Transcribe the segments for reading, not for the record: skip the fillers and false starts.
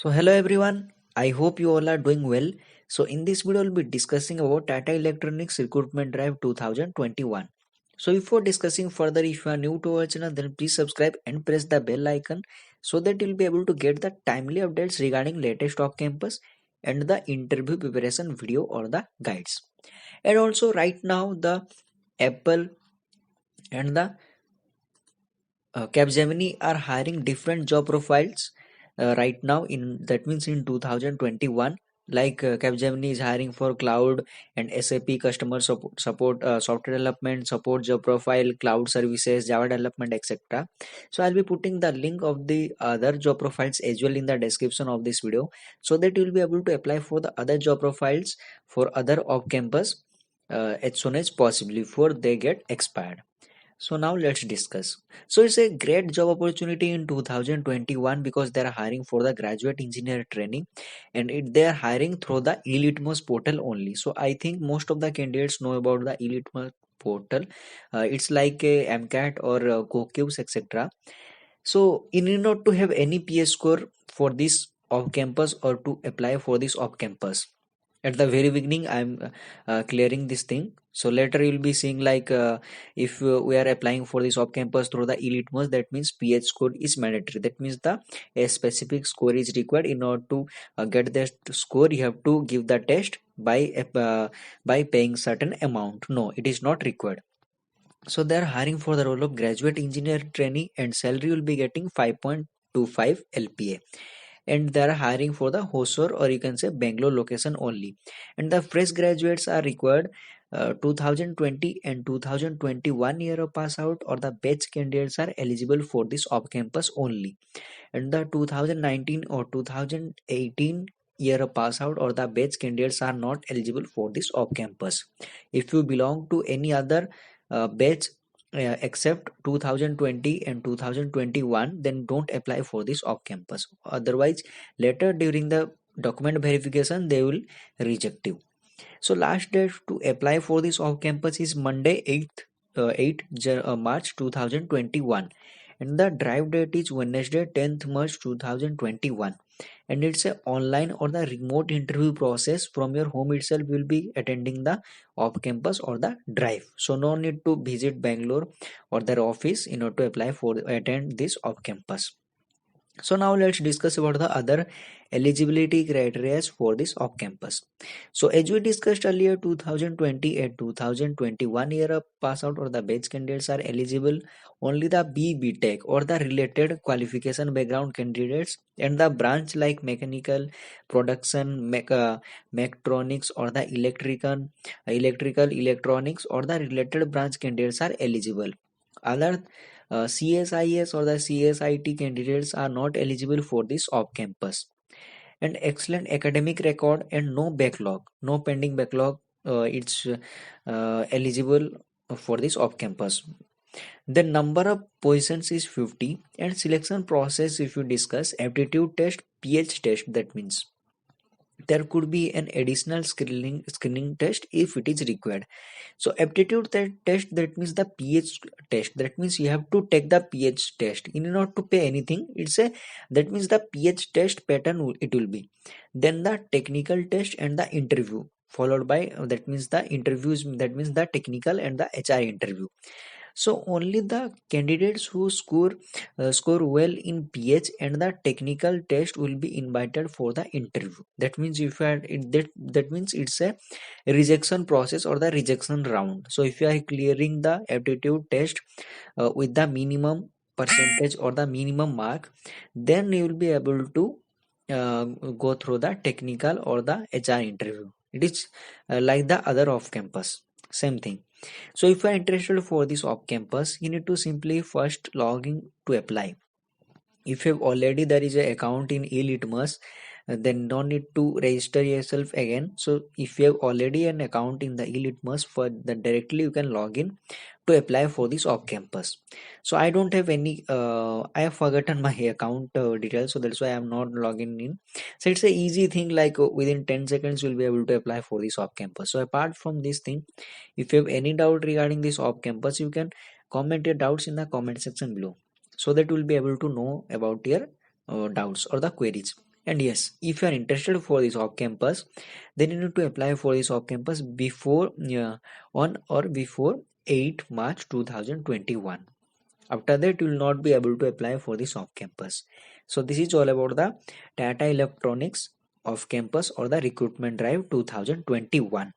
So hello everyone, I hope you all are doing well. So in this video we'll be discussing about Tata Electronics Recruitment Drive 2021. So before discussing further, if you are new to our channel, then please subscribe and press the bell icon so that you'll be able to get the timely updates regarding latest off campus and the interview preparation video or the guides. And also right now the Apple and the Capgemini are hiring different job profiles right now in that means in 2021. Like Capgemini is hiring for cloud and SAP customer support, software development, support job profile, cloud services, Java development, etc. So I'll be putting the link of the other job profiles as well in the description of this video, so that you'll be able to apply for the other job profiles for other off campus as soon as possible before they get expired. So now let's discuss. So it's a great job opportunity in 2021 because they are hiring for the graduate engineer training, and they are hiring through the Elitmos portal only. So I think most of the candidates know about the Elitmos portal. It's like a MCAT or CoCubes, etc. So you need not to have any PS score for this off campus or to apply for this off campus. At the very beginning I'm clearing this thing, so later you'll be seeing like if we are applying for this off campus through the elite mode, that means PH score is mandatory. That means the a specific score is required. In order to get that score, you have to give the test by paying certain amount. No, it is not required. So they are hiring for the role of graduate engineer trainee, and salary will be getting 5.25 LPA, and they are hiring for the Hosur, or you can say Bangalore location only. And the fresh graduates are required 2020 and 2021 year of pass out, or the batch candidates are eligible for this off campus only. And the 2019 or 2018 year of pass out or the batch candidates are not eligible for this off campus. If you belong to any other batch except 2020 and 2021, then don't apply for this off campus. Otherwise later during the document verification they will reject you. So last date to apply for this off campus is Monday 8th March 2021, and the drive date is Wednesday 10th March 2021. And it's a online or the remote interview process. From your home itself you will be attending the off campus or the drive, so no need to visit Bangalore or their office in order to apply for attend this off campus. So now let's discuss about the other eligibility criteria for this off campus. So as we discussed earlier, 2020 and 2021 year of pass out or the batch candidates are eligible. Only the BTech or the related qualification background candidates and the branch like mechanical, production, mechatronics, or the electrical electronics or the related branch candidates are eligible. Other CSIS or the CSIT candidates are not eligible for this off campus. And excellent academic record and no backlog, no pending backlog, it's eligible for this off campus. The number of positions is 50, and selection process, if you discuss aptitude test, PH test, that means there could be an additional screening test if it is required. So aptitude test, that means the PH test, that means you have to take the PH test. You need not to pay anything. It's a that means the PH test pattern it will be. Then the technical test and the interview followed by that means the interviews, that means the technical and the HR interview. So only the candidates who score well in PH and the technical test will be invited for the interview. That means if you are that means it's a rejection process or the rejection round. So if you are clearing the aptitude test with the minimum percentage or the minimum mark, then you will be able to go through the technical or the HR interview. It is like the other off campus, same thing. So if you are interested for this off campus, you need to simply first log in to apply. If you have already there is an account in eLitmus, then no need to register yourself again. So if you have already an account in the eLitmus, for then directly you can log in to apply for this off campus. So I don't have any I have forgotten my account details, so that's why I'm not logging in. So it's a easy thing, like within 10 seconds you'll be able to apply for this off campus. So apart from this thing, if you have any doubt regarding this off campus, you can comment your doubts in the comment section below, so that we'll be able to know about your doubts or the queries. And yes, if you are interested for this off campus, then you need to apply for this off campus before on or before 8 March 2021. After that, you will not be able to apply for this off campus. So this is all about the Tata Electronics off campus or the recruitment drive 2021.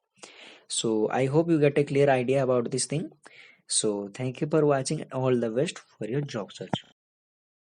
So I hope you get a clear idea about this thing. So thank you for watching and all the best for your job search.